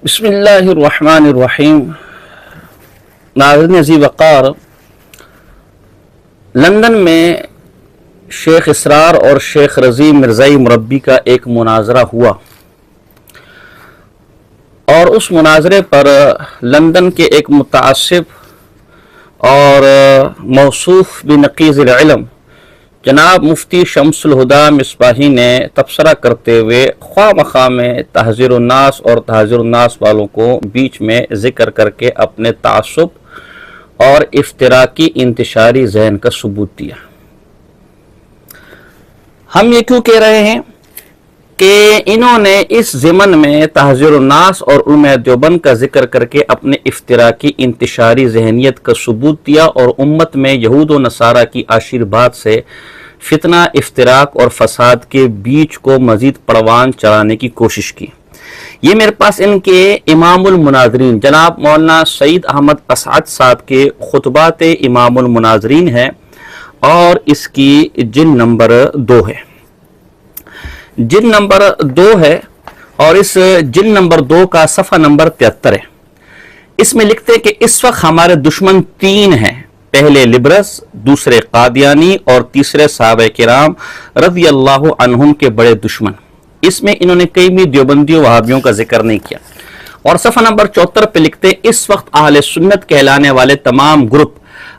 بسم اللہ الرحمن الرحیم. ناظرین عزیز وقار، لندن میں شیخ اسرار اور شیخ رضی مرزائی مربی کا ایک مناظرہ ہوا، اور اس مناظرے پر لندن کے ایک متعصب اور موصوف بنقیض العلم جناب مفتی شمس الہدیٰ مصباحی نے تبصرہ کرتے ہوئے خواہ مخواہ میں تحذیر الناس اور تحذیر الناس والوں کو بیچ میں ذکر کر کے اپنے تعصب اور افتراقی انتشاری ذہن کا ثبوت دیا. ہم یہ کیوں کہہ رہے ہیں کہ انہوں نے اس ضمن میں تحذیر الناس اور علماء دیوبند کا ذکر کر کے اپنے افتراقی انتشاری ذہنیت کا ثبوت دیا، اور امت میں یہود و نصارہ کی آشیرواد سے فتنہ، افتراق اور فساد کے بیچ کو مزید پروان چڑھانے کی کوشش کی. یہ میرے پاس ان کے امام المناظرین جناب مولانا سعید احمد اسعد صاحب کے خطبات امام المناظرین ہے، اور اس کی جلد نمبر 2 ہے. جلد نمبر 2 ہے، اور اس جلد نمبر 2 کا صفحہ نمبر 73 ہے. اس میں لکھتے ہیں کہ اس وقت ہمارے دشمن 3 ہیں: پہلے لبرس، دوسرے قادیانی، اور تیسرے صحابہ کرام رضی اللہ عنہم کے بڑے دشمن. اس میں انہوں نے کئی بھی دیوبندیوں وہابیوں کا ذکر نہیں کیا. اور صفحہ نمبر 74 پہ لکھتے ہیں اس وقت اہل سنت کہلانے والے تمام گروپ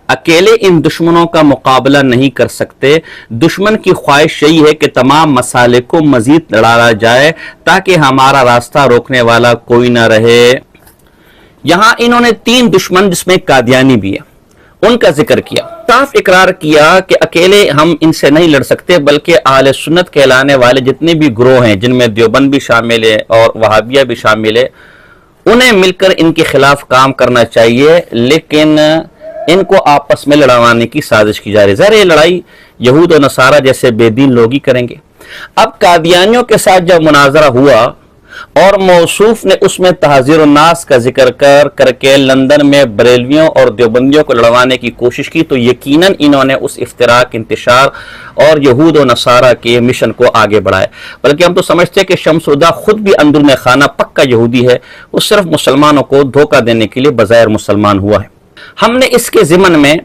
اکیلے ان دشمنوں کا مقابلہ نہیں کر سکتے. دشمن کی خواہش یہی ہے کہ تمام مسالک کو مزید لڑایا جائے تاکہ ہمارا راستہ روکنے والا کوئی نہ رہے. یہاں انہوں نے 3 دشمن جس میں قادیانی بھی ہے ان کا ذکر کیا. صاف اقرار کیا کہ اکیلے ہم ان سے نہیں لڑ سکتے، بلکہ اہل سنت کہلانے والے جتنے بھی گروہ ہیں جن میں دیوبند بھی شامل ہے اور وہابیہ بھی شامل ہے، انہیں مل کر ان کے خلاف کام کرنا چاہیے، لیکن ان کو آپس میں لڑوانے کی سازش کی جا رہی ہے. ظاہر یہ لڑائی یہود و نصارہ جیسے بے دین لوگ ہی کریں گے. اب قادیانیوں کے ساتھ جب مناظرہ ہوا اور موصوف نے اس میں تحذیر الناس کا ذکر کر کے لندن میں بریلویوں اور دیوبندیوں کو لڑوانے کی کوشش کی، تو یقیناً انہوں نے اس افتراق، انتشار اور یہود و نصارہ کے مشن کو آگے بڑھایا. بلکہ ہم تو سمجھتے ہیں کہ شمس الہدیٰ خود بھی اندرون خانہ پکا یہودی ہے، وہ صرف مسلمانوں کو دھوکہ دینے کے لیے بظاہر مسلمان ہوا ہے. ہم نے اس کے ضمن میں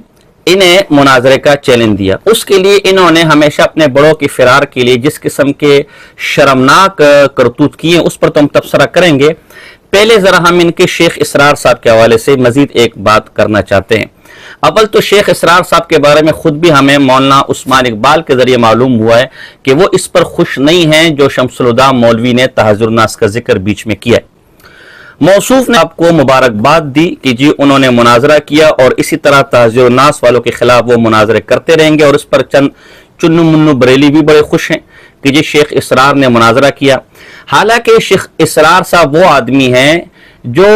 انہیں مناظرے کا چیلنج دیا. اس کے لیے انہوں نے ہمیشہ اپنے بڑوں کی فرار کے لیے جس قسم کے شرمناک کرتوت کیے اس پر تو ہم تبصرہ کریں گے. پہلے ذرا ہم ان کے شیخ اسرار صاحب کے حوالے سے مزید ایک بات کرنا چاہتے ہیں. اول تو شیخ اسرار صاحب کے بارے میں خود بھی ہمیں مولانا عثمان اقبال کے ذریعے معلوم ہوا ہے کہ وہ اس پر خوش نہیں ہیں جو شمس الہدیٰ مولوی نے تحذیر الناس کا ذکر بیچ میں کیا ہے. موصوف نے آپ کو مبارکباد دی کہ جی انہوں نے مناظرہ کیا، اور اسی طرح تحذیر الناس والوں کے خلاف وہ مناظرے کرتے رہیں گے. اور اس پر چند چنو منو بریلی بھی بڑے خوش ہیں کہ جی شیخ اسرار نے مناظرہ کیا. حالانکہ شیخ اسرار صاحب وہ آدمی ہیں جو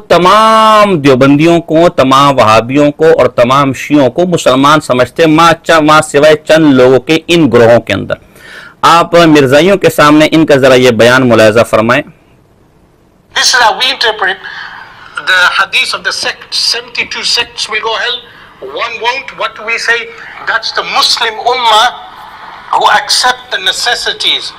تمام دیوبندیوں کو، تمام وہابیوں کو اور تمام شیعوں کو مسلمان سمجھتے ماں سوائے چند لوگوں کے ان گروہوں کے اندر. آپ مرزائیوں کے سامنے ان کا ذرا یہ بیان ملاحظہ فرمائیں. This is how we interpret the hadith of the sects. 72 sects will go hell, one won't. What do we say? That's the Muslim Ummah who accept the necessities.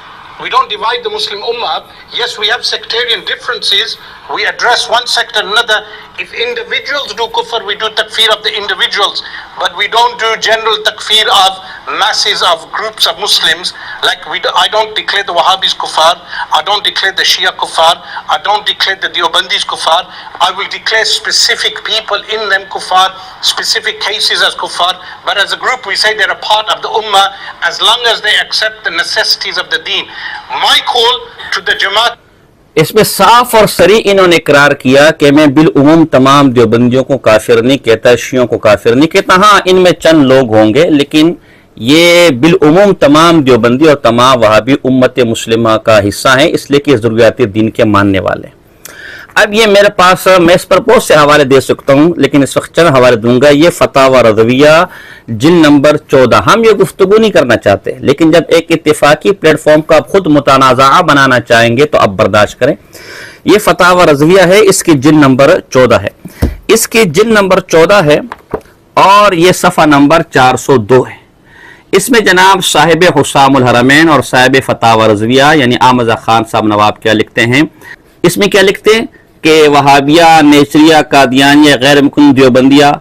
We don't divide the Muslim Ummah up. Yes, we have sectarian differences. We address one sect or another. If individuals do kufr, we do takfir of the individuals. But we don't do general takfir of masses of groups of Muslims. Like I don't declare the Wahhabis kuffar. I don't declare the Shia kuffar. I don't declare the Deobandis kuffar. I will declare specific people in them kuffar, specific cases as kuffar. But as a group, we say they're a part of the ummah as long as they accept the necessities of the deen. My call to the Jamaat. اس میں صاف اور صریح انہوں نے اقرار کیا کہ میں بالعموم تمام دیوبندیوں کو کافر نہیں کہتا، شیعوں کو کافر نہیں کہتا. ہاں ان میں چند لوگ ہوں گے، لیکن یہ بالعموم تمام دیوبندی اور تمام وہابی امت مسلمہ کا حصہ ہیں، اس لیے کہ ضروریات دین کے ماننے والے ہیں. اب یہ میرے پاس، میں اس پر بہت سے حوالے دے سکتا ہوں لیکن اس وقت چند حوالے دوں گا. یہ فتاوی رضویہ جلد نمبر 14. ہم یہ گفتگو نہیں کرنا چاہتے، لیکن جب ایک اتفاقی پلیٹ فارم کو آپ خود متنازعہ بنانا چاہیں گے تو اب برداشت کریں. یہ فتاوی رضویہ ہے، اس کی جلد نمبر 14 ہے. اس کی جلد نمبر 14 ہے اور یہ صفحہ نمبر 402 ہے. اس میں جناب صاحب حسام الحرمین اور صاحب فتاوی رضویہ یعنی احمد خان صاحب نواب کیا لکھتے ہیں اس میں کیا لکھتے ہیں کہ وہابیہ، نیچریہ، قادیانیہ، غیر مقیم دیوبندیہ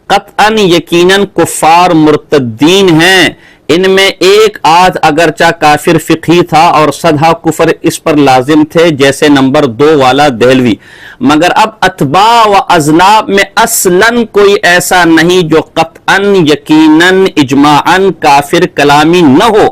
قطعاً یقیناً کفار مرتدین ہیں، ان میں ایک آدھ اگرچہ کافر فقہی تھا اور صدہا کفر اس پر لازم تھے جیسے نمبر 2 والا دہلوی، مگر اب اتباع و اذناب میں اصلاً کوئی ایسا نہیں جو قطعاً یقیناً اجماعاً کافر کلامی نہ ہو،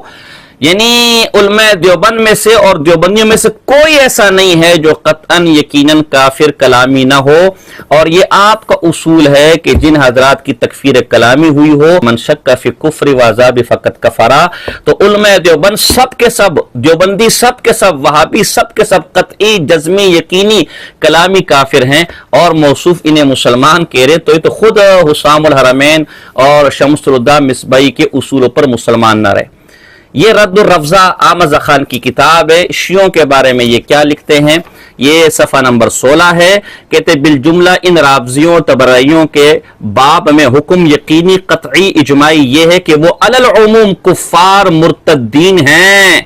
یعنی علماء دیوبند میں سے اور دیوبندیوں میں سے کوئی ایسا نہیں ہے جو قطعاً یقیناً کافر کلامی نہ ہو۔ اور یہ آپ کا اصول ہے کہ جن حضرات کی تکفیر کلامی ہوئی ہو، من شک فی کفر و عذاب فقط کفرا، تو علماء دیوبند سب کے سب، دیوبندی سب کے سب، وہابی سب کے سب قطعی جزمی یقینی کلامی کافر ہیں، اور موصوف انہیں مسلمان کہہ رہے تو یہ تو خود حسام الحرمین اور شمس الہدیٰ مصباحی کے اصولوں پر مسلمان نہ رہے۔ یہ رد الرفضہ آمرزا خان کی کتاب ہے۔ شیعوں کے بارے میں یہ کیا لکھتے ہیں، یہ صفحہ نمبر 16 ہے، کہتے بالجملہ ان رافضیوں تبرائیوں کے باب میں حکم یقینی قطعی اجماعی یہ ہے کہ وہ علی العموم کفار مرتدین ہیں،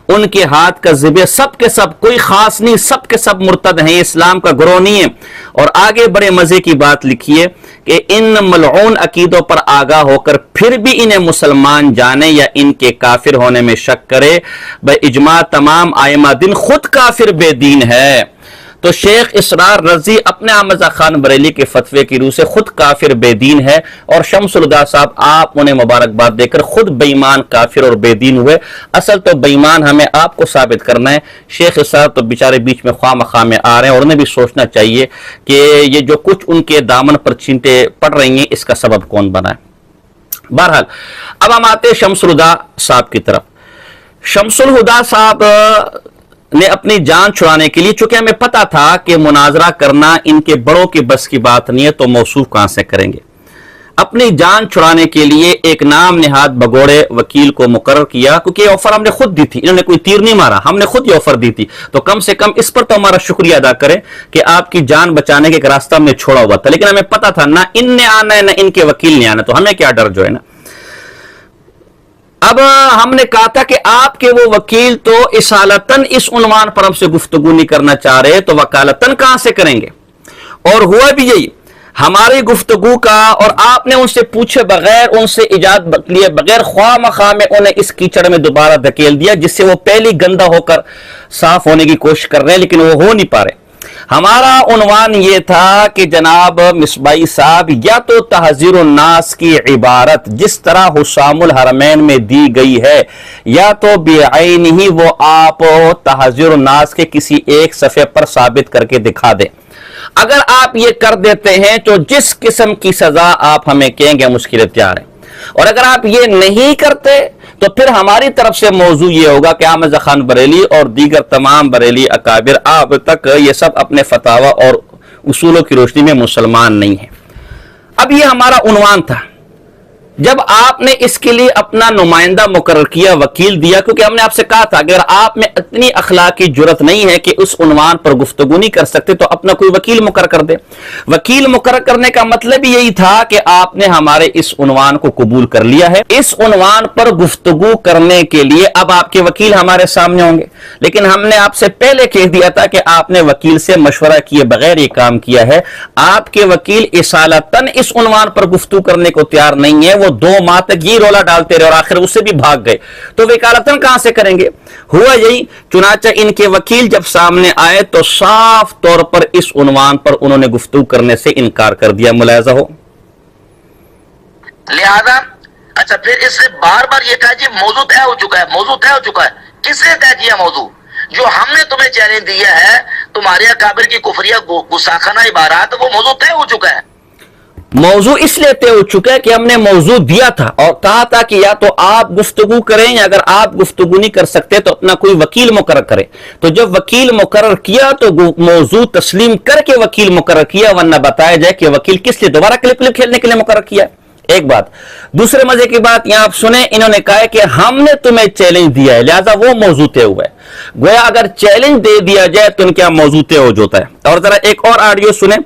ان کے ہاتھ کا ذبح سب کے سب، کوئی خاص نہیں، سب کے سب مرتد ہیں، اسلام کا گروہ نہیں ہے۔ اور آگے بڑے مزے کی بات لکھیے کہ ان ملعون عقیدوں پر آگاہ ہو کر پھر بھی انہیں مسلمان جانے یا ان کے کافر ہونے میں شک کرے، بے اجماع تمام ائمہ دین خود کافر بے دین ہے۔ تو شیخ اسرار رضی اپنے آمرزا خان بریلی کے فتوے کی روح سے خود کافر بے دین ہے، اور شمس الہدیٰ صاحب آپ انہیں مبارکباد دے کر خود بے ایمان کافر اور بے دین ہوئے۔ اصل تو بے ایمان ہمیں آپ کو ثابت کرنا ہے، شیخ اسرار تو بیچارے بیچ میں خواہ مخواہ میں آ رہے ہیں، اور انہیں بھی سوچنا چاہیے کہ یہ جو کچھ ان کے دامن پر چینٹے پڑ رہی ہیں اس کا سبب کون بنا ہے۔ بہرحال اب ہم آتے ہیں شمس الہدیٰ صاحب کی طرف۔ شمس الہدیٰ صاحب نے اپنی جان چھڑانے کے لیے، چونکہ ہمیں پتا تھا کہ مناظرہ کرنا ان کے بڑوں کی بس کی بات نہیں ہے، تو موصوف کہاں سے کریں گے، اپنی جان چھڑانے کے لیے ایک نام نہاد بگوڑے وکیل کو مقرر کیا، کیونکہ یہ آفر ہم نے خود دی تھی، انہوں نے کوئی تیر نہیں مارا، ہم نے خود یہ آفر دی تھی، تو کم سے کم اس پر تو ہمارا شکریہ ادا کریں کہ آپ کی جان بچانے کے ایک راستہ ہم نے چھوڑا ہوا تھا، لیکن ہمیں پتا تھا نہ ان نے آنا ہے نہ ان کے وکیل نے آنا، تو ہمیں کیا ڈر جو ہے نا۔ اب ہم نے کہا تھا کہ آپ کے وہ وکیل تو اصالتاً اس عنوان پر ہم سے گفتگو نہیں کرنا چاہ رہے، تو وکالتاً کہاں سے کریں گے، اور ہوا بھی یہی ہماری گفتگو کا، اور آپ نے ان سے پوچھے بغیر، ان سے اجازت لیے بغیر خواہ مخواہ میں انہیں اس کیچڑ میں دوبارہ دھکیل دیا، جس سے وہ پہلی گندا ہو کر صاف ہونے کی کوشش کر رہے ہیں، لیکن وہ ہو نہیں پا رہے۔ ہمارا عنوان یہ تھا کہ جناب مصباحی صاحب یا تو تحذیر الناس کی عبارت جس طرح حسام الحرمین میں دی گئی ہے، یا تو بعین ہی وہ آپ تحذیر الناس کے کسی ایک صفحے پر ثابت کر کے دکھا دیں۔ اگر آپ یہ کر دیتے ہیں تو جس قسم کی سزا آپ ہمیں کہیں گے ہم اس کے لیے تیار ہیں، اور اگر آپ یہ نہیں کرتے تو پھر ہماری طرف سے موضوع یہ ہوگا کہ آمرزا خان بریلی اور دیگر تمام بریلی اکابر اب تک یہ سب اپنے فتاوی اور اصولوں کی روشنی میں مسلمان نہیں ہیں۔ اب یہ ہمارا عنوان تھا، جب آپ نے اس کے لیے اپنا نمائندہ مقرر کیا، وکیل دیا، کیونکہ ہم نے آپ سے کہا تھا اگر آپ میں اتنی اخلاقی جرت نہیں ہے کہ اس عنوان پر گفتگو نہیں کر سکتے تو اپنا کوئی وکیل مقرر کر دے۔ وکیل مقرر کرنے کا مطلب یہی تھا کہ آپ نے ہمارے اس عنوان کو قبول کر لیا ہے، اس عنوان پر گفتگو کرنے کے لیے اب آپ کے وکیل ہمارے سامنے ہوں گے، لیکن ہم نے آپ سے پہلے کہہ دیا تھا کہ آپ نے وکیل سے مشورہ کیے بغیر یہ کام کیا ہے۔ آپ کے وکیل اصالتاً اس عنوان پر گفتگو کرنے کو تیار نہیں ہے، وہ 2 ماہ تک یہ رولا ڈالتے رہے اور آخر اس سے بھی بھاگ گئے، تو وکالتاً کہاں سے کریں گے۔ ہوا یہی، چنانچہ ان کے وکیل جب سامنے آئے تو صاف طور پر اس عنوان پر انہوں نے گفتگو کرنے سے انکار کر دیا، ملاحظہ ہو۔ لہذا اچھا پھر اس سے بار بار یہ کہا جی موضوع طے ہو چکا ہے، موضوع طے ہو چکا ہے، کس نے طے کیا موضوع؟ جو ہم نے تمہیں چیلنج دیا ہے تمہارے اکابر کی کفریہ گستاخانہ عبارات، وہ موضوع طے ہو چکا ہے۔ موضوع اس لیے طے ہو چکا ہے کہ ہم نے موضوع دیا تھا اور کہا تھا کہ یا تو آپ گفتگو کریں، یا اگر آپ گفتگو نہیں کر سکتے تو اپنا کوئی وکیل مقرر کریں۔ تو جب وکیل مقرر کیا تو موضوع تسلیم کر کے وکیل مقرر کیا، ورنہ بتایا جائے کہ وکیل کس لیے دوبارہ کلپ کھیلنے کے لیے مقرر کیا۔ ایک بات، دوسرے مزے کی بات یہاں آپ سنیں، انہوں نے کہا ہے کہ ہم نے تمہیں چیلنج دیا ہے لہذا وہ موضوع طے ہوا ہے۔ گویا اگر چیلنج دے دیا جائے تو ان کیا موضوع طے ہو جاتا ہے۔ اور ذرا ایک اور آڈیو سنیں،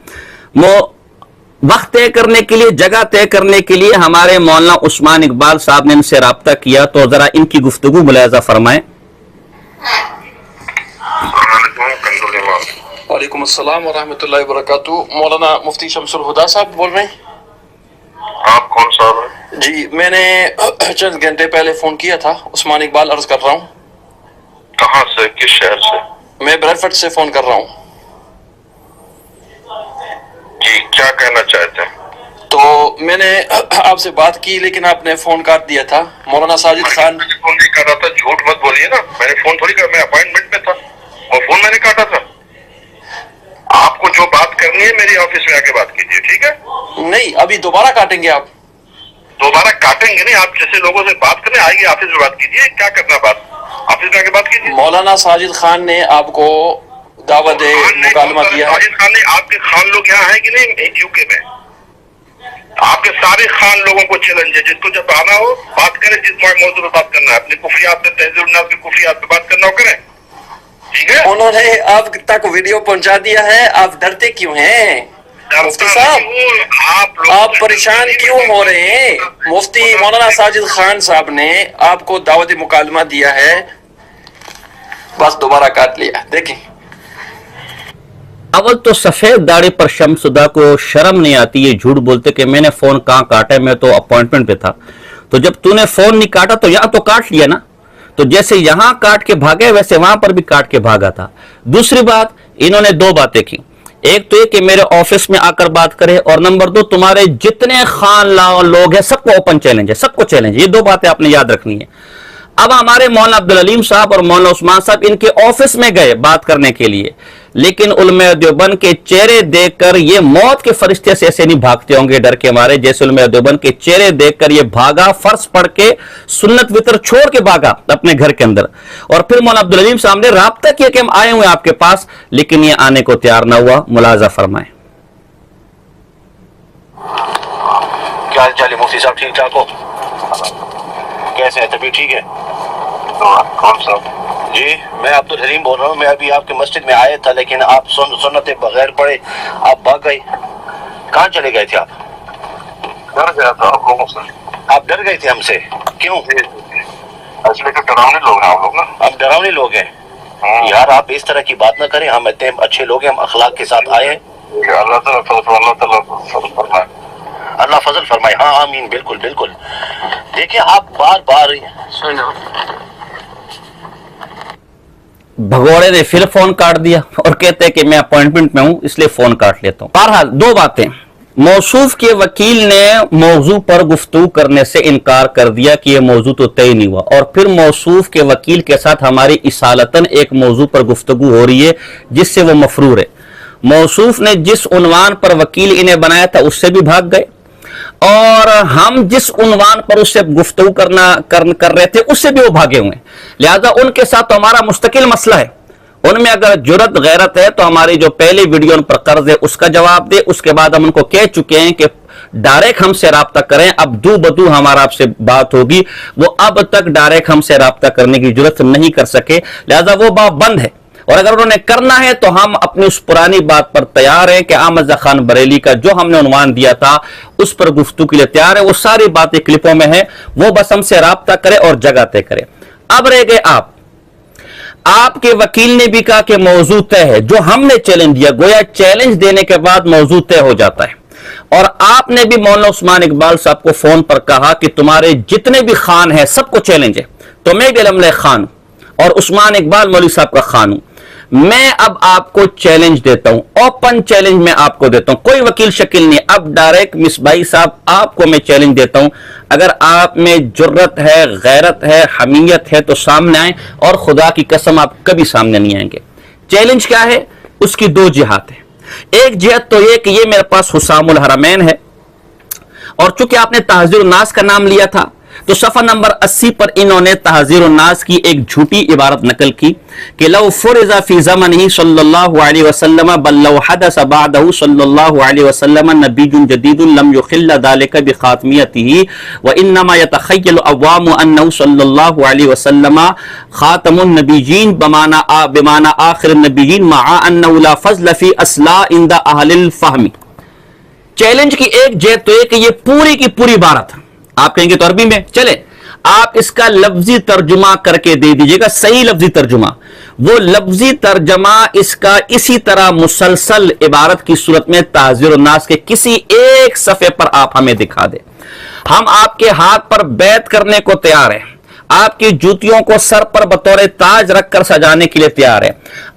وقت طے کرنے کے لیے، جگہ طے کرنے کے لیے ہمارے مولانا عثمان اقبال صاحب نے ان سے رابطہ کیا، تو ذرا ان کی گفتگو ملاحظہ فرمائیں۔ علیکم کنز الایمان۔ وعلیکم السلام ورحمۃ اللہ وبرکاتہ۔ مولانا مفتی شمس الہدا صاحب بول رہے ہیں؟ آپ کون صاحب ہیں؟ جی میں نے چند گھنٹے پہلے فون کیا تھا، عثمان اقبال عرض کر رہا ہوں۔ کہاں سے، کس شہر سے؟ میں بریڈفورڈ سے فون کر رہا ہوں۔ جی کیا کہنا چاہتے ہیں؟ تو میں نے آپ سے بات کی لیکن آپ نے فون کاٹ دیا تھا۔ مولانا ساجد خان، میں نے فون نہیں کاٹا تھا، جھوٹ مت بولیے نا، میں نے فون تھوڑی کر، میں اپوائنٹمنٹ میں تھا، وہ فون میں نے کاٹا تھا۔ آپ کو جو بات کرنی ہے میری آفس میں آ کے بات کیجیے، ٹھیک ہے؟ نہیں ابھی دوبارہ کاٹیں گے آپ؟ دوبارہ کاٹیں گے نہیں، آپ جیسے لوگوں سے بات کریں آئیے آفس میں بات کیجیے، کیا کرنا بات آفس میں آ کے بات کیجیے۔ مولانا ساجد خان نے آپ کو دعوت مکالمہ دیا ہے۔ ساجد خان نے، آپ کے خان لوگ یہاں ہیں کہ نہیں یو کے میں؟ آپ کے سارے خان لوگوں کو چیلنج ہے، جس کو جب آنا ہو بات کریں، جس موضوع پہ بات کرنا ہے، اپنے کفریات پہ، تہذیب الناس کے کفریات پہ بات کرنا ہو کریں، ٹھیک ہے؟ انہوں نے آپ تک ویڈیو پہنچا دیا ہے، آپ ڈرتے کیوں ہیں مفتی صاحب؟ آپ پریشان کیوں ہو رہے ہیں؟ مفتی مولانا ساجد خان صاحب نے آپ کو دعوت مکالمہ دیا ہے، بس دوبارہ کاٹ لیا۔ دیکھیں اول تو سفید داڑھی پر شمسدہ کو شرم نہیں آتی یہ جھوٹ بولتے کہ میں نے فون کہاں کاٹا ہے، میں تو اپوائنٹمنٹ پہ تھا۔ تو جب تو نے فون نہیں کاٹا تو یہاں تو کاٹ لیا نا، تو جیسے یہاں کاٹ کے بھاگے ویسے وہاں پر بھی کاٹ کے بھاگا تھا۔ دوسری بات، انہوں نے دو باتیں کی، ایک تو یہ کہ میرے آفس میں آ کر بات کرے، اور نمبر دو تمہارے جتنے خان لوگ ہیں سب کو اوپن چیلنج ہے، سب کو چیلنج ہے۔ یہ دو باتیں آپ نے یاد رکھنی ہے۔ اب ہمارے مولانا عبدالعلیم صاحب اور مولانا عثمان صاحب ان کے آفس میں گئے بات کرنے کے لیے، لیکن علماء دیوبند کے چہرے دیکھ کر یہ موت کے فرشتے سے ایسے نہیں بھاگتے ہوں گے ڈر کے مارے جیسے علماء دیوبند کے چہرے دیکھ کر یہ بھاگا، فرض پڑھ کے سنت وطر چھوڑ کے بھاگا اپنے گھر کے اندر۔ اور پھر مولانا عبدالعلیم صاحب نے رابطہ کیا کہ ہم آئے ہوئے آپ کے پاس، لیکن یہ آنے کو تیار نہ ہوا۔ ملاحظہ فرمائیں۔ کیا حال چال ہے مفتی صاحب؟ ٹھیک ٹھاک ہو؟ کیسے ہیں؟ طبیعت ٹھیک ہے؟ کون صاحب؟ جی میں عبدالحلیم بول رہا ہوں۔ میں ابھی آپ کے مسجد میں آیا تھا لیکن آپ سنت بغیر پڑھے آپ بھاگ گئے۔ کہاں چلے گئے تھے آپ؟ ڈر گیا تھا آپ لوگوں سے۔ آپ ڈر گئے تھے ہم سے؟ کیوں؟ اصل تو ڈراؤنے لوگ ہیں آپ لوگ نا۔ ہم ڈراؤنے لوگ ہیں؟ یار آپ اس طرح کی بات نہ کریں، ہم اتنے اچھے لوگ ہیں، ہم اخلاق کے ساتھ آئے ہیں۔ اللہ تعالیٰ فضل فرمائے۔ اللہ فضل فرمائے، ہاں آمین، بالکل بالکل۔ دیکھیں آپ بار بار بھگوڑے نے پھر فون کاٹ دیا اور کہتے ہیں کہ میں اپوائنٹمنٹ میں ہوں اس لیے فون کاٹ لیتا ہوں۔ بہرحال دو باتیں، موصوف کے وکیل نے موضوع پر گفتگو کرنے سے انکار کر دیا کہ یہ موضوع تو طے نہیں ہوا، اور پھر موصوف کے وکیل کے ساتھ ہماری اصالتاً ایک موضوع پر گفتگو ہو رہی ہے جس سے وہ مفرور ہے۔ موصوف نے جس عنوان پر وکیل انہیں بنایا تھا اس سے بھی بھاگ گئے، اور ہم جس عنوان پر اس سے گفتگو کر رہے تھے اس سے بھی وہ بھاگے ہوئے ہیں۔ لہذا ان کے ساتھ تو ہمارا مستقل مسئلہ ہے، ان میں اگر جرت غیرت ہے تو ہماری جو پہلی ویڈیو ان پر قرض ہے اس کا جواب دے۔ اس کے بعد ہم ان کو کہہ چکے ہیں کہ ڈائریکٹ ہم سے رابطہ کریں، اب دو بدو ہمارا آپ سے بات ہوگی، وہ اب تک ڈائریکٹ ہم سے رابطہ کرنے کی جرت نہیں کر سکے، لہذا وہ باب بند ہے۔ اور اگر انہوں نے کرنا ہے تو ہم اپنی اس پرانی بات پر تیار ہیں کہ احمد رضا خان بریلی کا جو ہم نے عنوان دیا تھا اس پر گفتگو کے لیے تیار ہے۔ وہ ساری باتیں کلپوں میں ہیں، وہ بس ہم سے رابطہ کرے اور جگہ طے کرے۔ اب رہ گئے آپ کے وکیل نے بھی کہا کہ موضوع طے ہے، جو ہم نے چیلنج دیا، گویا چیلنج دینے کے بعد موضوع طے ہو جاتا ہے۔ اور آپ نے بھی مولانا عثمان اقبال صاحب کو فون پر کہا کہ تمہارے جتنے بھی خان ہیں سب کو چیلنج ہے، تو میں بھی علم خان ہوں اور عثمان اقبال مولوی صاحب کا خان ہوں۔ میں اب آپ کو چیلنج دیتا ہوں، اوپن چیلنج میں آپ کو دیتا ہوں، کوئی وکیل شکل نہیں، اب ڈائریکٹ مصباحی صاحب آپ کو میں چیلنج دیتا ہوں، اگر آپ میں جرت ہے، غیرت ہے، حمیت ہے تو سامنے آئیں، اور خدا کی قسم آپ کبھی سامنے نہیں آئیں گے۔ چیلنج کیا ہے؟ اس کی دو جہات ہیں۔ ایک جہت تو یہ کہ یہ میرے پاس حسام الحرمین ہے، اور چونکہ آپ نے تحذیر الناس کا نام لیا تھا تو صفحہ نمبر 80 پر انہوں نے تحذیر الناس کی ایک جھوٹی عبارت نقل کی کہ لو فرض فی زمنہ صلی اللہ علیہ وسلم بل لو حدث بعدہ صلی اللہ علیہ وسلم نبی جدید لم یخل ذلک بخاتمیتہ وانما یتخیل عوام انہ صلی اللہ علیہ وسلم خاتم النبیین بمعنی آخر النبیین مع انہ لا فضل فی اصلاح عند اہل الفہم۔ چیلنج کی ایک جہت تو یہ کہ یہ پوری کی پوری عبارت آپ کہیں گے تو عربی میں چلے، آپ اس کا لفظی ترجمہ کر کے دے دیجئے گا, صحیح لفظی ترجمہ. وہ لفظی ترجمہ اس کا اسی طرح مسلسل عبارت کی صورت میں تحذیر الناس کے کسی ایک صفحے پر آپ ہمیں دکھا دیں. ہم آپ کے ہاتھ پر بیعت کرنے کو تیار ہیں, آپ کی جوتیوں کو سر پر بطور تاج رکھ کر سجانے کے لیے تیار ہیں.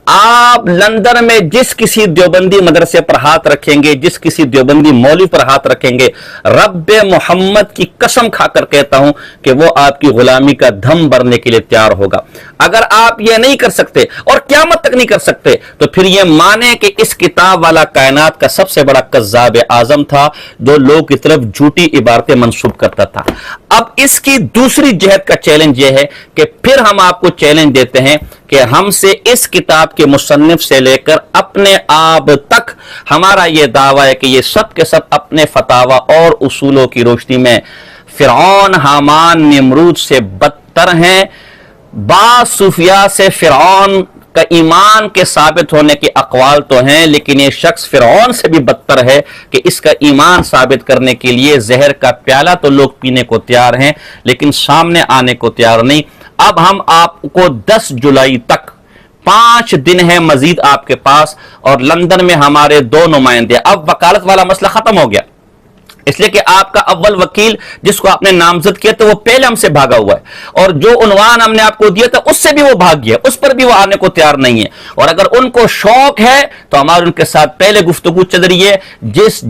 آپ لندن میں جس کسی دیوبندی مدرسے پر ہاتھ رکھیں گے, جس کسی دیوبندی مولوی پر ہاتھ رکھیں گے, رب محمد کی قسم کھا کر کہتا ہوں کہ وہ آپ کی غلامی کا دھم بھرنے کے لیے تیار ہوگا. اگر آپ یہ نہیں کر سکتے اور قیامت تک نہیں کر سکتے تو پھر یہ مانیں کہ اس کتاب والا کائنات کا سب سے بڑا کذاب اعظم تھا جو لوگ کی طرف جھوٹی عبارتیں منسوب کرتا تھا. اب اس کی دوسری جہت کا چیلنج یہ ہے کہ پھر ہم آپ کو چیلنج دیتے ہیں کہ ہم سے اس کتاب کے مصنف سے لے کر اپنے آپ تک ہمارا یہ دعویٰ ہے کہ یہ سب کے سب اپنے فتاوی اور اصولوں کی روشنی میں فرعون, حامان, نمرود سے بدتر ہیں. بعض صوفیاء سے فرعون کا ایمان کے ثابت ہونے کے اقوال تو ہیں, لیکن یہ شخص فرعون سے بھی بدتر ہے کہ اس کا ایمان ثابت کرنے کے لیے زہر کا پیالہ تو لوگ پینے کو تیار ہیں لیکن سامنے آنے کو تیار نہیں. اب ہم آپ کو 10 جولائی تک 5 دن ہے مزید آپ کے پاس, اور لندن میں ہمارے 2 نمائندے. اب وکالت والا مسئلہ ختم ہو گیا, اس لیے کہ آپ کا اول وکیل جس کو آپ نے نامزد کیا تھا وہ پہلے ہم سے بھاگا ہوا ہے, اور جو عنوان ہم نے آپ کو دیا تھا اس سے بھی وہ بھاگ گیا, اس پر بھی وہ آنے کو تیار نہیں ہے. اور اگر ان کو شوق ہے تو ہمارے ان کے ساتھ پہلے گفتگو چل رہی ہے,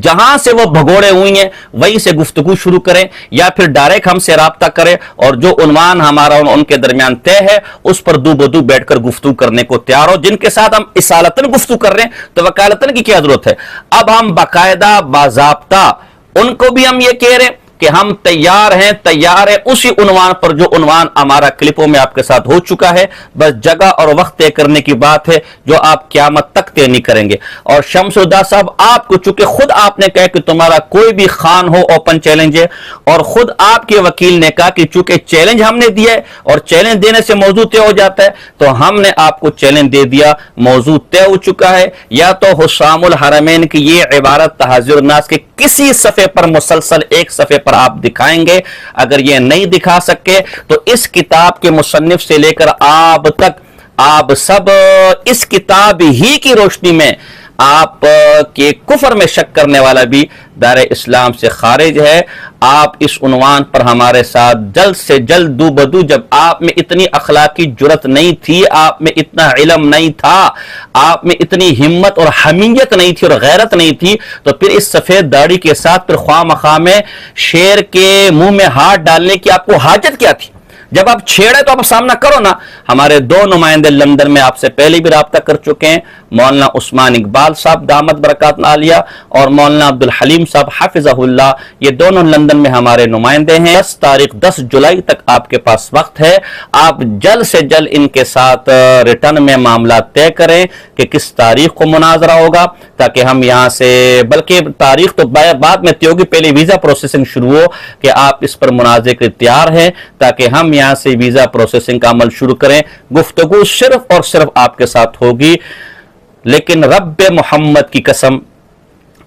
جہاں سے وہ بھگوڑے ہوئی ہیں وہیں سے گفتگو شروع کریں, یا پھر ڈائریکٹ ہم سے رابطہ کریں, اور جو عنوان ہمارا ان کے درمیان طے ہے اس پر دو بدو بیٹھ کر گفتگو کرنے کو تیار ہو. جن کے ساتھ ہم اصالتاً گفتگو کر رہے ہیں تو وکالتاً کی کیا ضرورت ہے. اب ہم باقاعدہ باضابطہ ان کو بھی ہم یہ کہہ رہے ہیں کہ ہم تیار ہیں اسی عنوان پر جو عنوان ہمارا کلپوں میں آپ کے ساتھ ہو چکا ہے, بس جگہ اور وقت طے کرنے کی بات ہے جو آپ قیامت تک طے نہیں کریں گے. اور شمس الہدا صاحب, آپ کو چونکہ خود آپ نے کہا کہ تمہارا کوئی بھی خان ہو اوپن چیلنج ہے, اور خود آپ کے وکیل نے کہا کہ چونکہ چیلنج ہم نے دیا ہے اور چیلنج دینے سے موضوع طے ہو جاتا ہے, تو ہم نے آپ کو چیلنج دے دیا, موضوع طے ہو چکا ہے. یا تو حسام الحرمین کی یہ عبارت تحذیر الناس کے کسی صفحے پر مسلسل ایک صفحے پر آپ دکھائیں گے, اگر یہ نہیں دکھا سکے تو اس کتاب کے مصنف سے لے کر آپ تک آپ سب اس کتاب ہی کی روشنی میں آپ کے کفر میں شک کرنے والا بھی دار اسلام سے خارج ہے. آپ اس عنوان پر ہمارے ساتھ جلد سے جلد دو بدو, جب آپ میں اتنی اخلاقی جرت نہیں تھی, آپ میں اتنا علم نہیں تھا, آپ میں اتنی ہمت اور حمیت نہیں تھی اور غیرت نہیں تھی, تو پھر اس سفید داڑھی کے ساتھ پھر خواہ مخواہ میں شیر کے منہ میں ہاتھ ڈالنے کی آپ کو حاجت کیا تھی؟ جب آپ چھیڑے تو آپ سامنا کرو نا. ہمارے 2 نمائندے لندن میں آپ سے پہلے بھی رابطہ کر چکے ہیں, مولانا عثمان اقبال صاحب دامت برکات عالیہ اور مولانا عبدالحلیم صاحب حافظہ اللہ, یہ دونوں لندن میں ہمارے نمائندے ہیں. 10 جولائی تک آپ کے پاس وقت ہے, آپ جلد سے جلد ان کے ساتھ ریٹرن میں معاملات طے کریں کہ کس تاریخ کو مناظرہ ہوگا, تاکہ ہم یہاں سے, بلکہ تاریخ تو بعد میں طے ہوگی, پہلے ویزا پروسیسنگ شروع ہو کہ آپ اس پر مناظرے کے تیار ہیں, تاکہ ہم یہاں سے ویزا پروسیسنگ کا عمل شروع کریں. گفتگو صرف اور صرف آپ کے ساتھ ہوگی, لیکن رب محمد کی قسم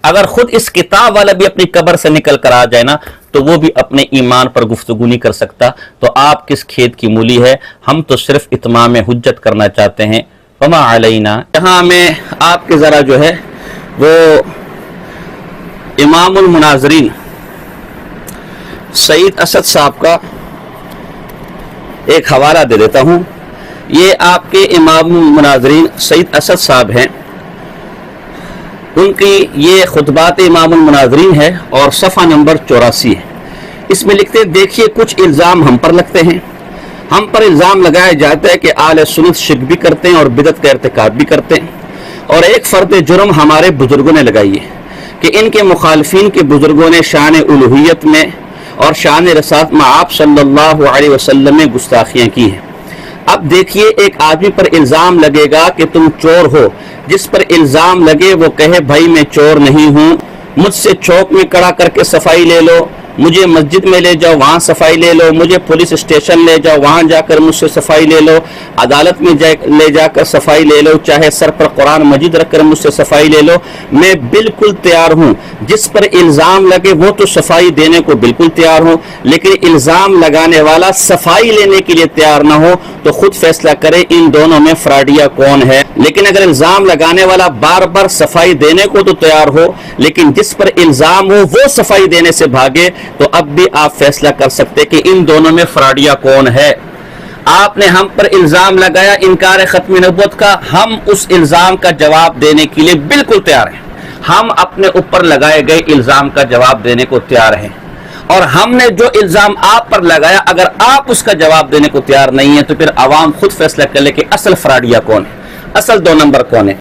اگر خود اس کتاب والا بھی اپنی قبر سے نکل کر آ جائے نا تو وہ بھی اپنے ایمان پر گفتگو نہیں کر سکتا, تو آپ کس کھیت کی مولی ہے. ہم تو صرف اتمام حجت کرنا چاہتے ہیں. وما علینا. یہاں میں آپ کے ذرا جو ہے وہ امام المناظرین سعید اسد صاحب کا ایک حوالہ دے دیتا ہوں. یہ آپ کے امام المناظرین سعید اسد صاحب ہیں, ان کی یہ خطبات امام المناظرین ہے اور صفحہ نمبر 84 ہے. اس میں لکھتے ہیں, دیکھیے کچھ الزام ہم پر لگتے ہیں, ہم پر الزام لگایا جاتا ہے کہ اہل سنت شرک بھی کرتے ہیں اور بدعت کا ارتکاب بھی کرتے ہیں, اور ایک فرد جرم ہمارے بزرگوں نے لگائی ہے کہ ان کے مخالفین کے بزرگوں نے شان الوہیت میں اور شان رسالت میں آپ صلی اللہ علیہ وسلم میں گستاخیاں کی ہیں. اب دیکھیے, ایک آدمی پر الزام لگے گا کہ تم چور ہو, جس پر الزام لگے وہ کہے بھائی میں چور نہیں ہوں, مجھ سے چوک میں کڑا کر کے صفائی لے لو, مجھے مسجد میں لے جاؤ وہاں صفائی لے لو، مجھے پولیس اسٹیشن لے جاؤ وہاں جا کر مجھ سے صفائی لے لو، عدالت میں لے جا کر صفائی لے لو، چاہے سر پر قرآن مجید رکھ کر مجھ سے صفائی لے لو، میں بالکل تیار ہوں۔ جس پر الزام لگے وہ تو صفائی دینے کو بالکل تیار ہوں، لیکن الزام لگانے والا صفائی لینے کے لیے تیار نہ ہو تو خود فیصلہ کرے ان دونوں میں فراڈیا کون ہے۔ لیکن اگر الزام لگانے والا بار بار صفائی دینے کو تو تیار ہو، لیکن جس پر الزام ہو وہ صفائی دینے سے بھاگے، تو اب بھی آپ فیصلہ کر سکتے کہ ان دونوں میں فراڈیا کون ہے۔ آپ نے ہم پر الزام لگایا انکار ختم نبوت کا، ہم اس الزام کا جواب دینے کے لیے بالکل تیار ہیں، ہم اپنے اوپر لگائے گئے الزام کا جواب دینے کو تیار ہیں، اور ہم نے جو الزام آپ پر لگایا اگر آپ اس کا جواب دینے کو تیار نہیں ہیں تو پھر عوام خود فیصلہ کر لے کہ اصل فراڈیا کون ہے، اصل 2 نمبر کون ہے۔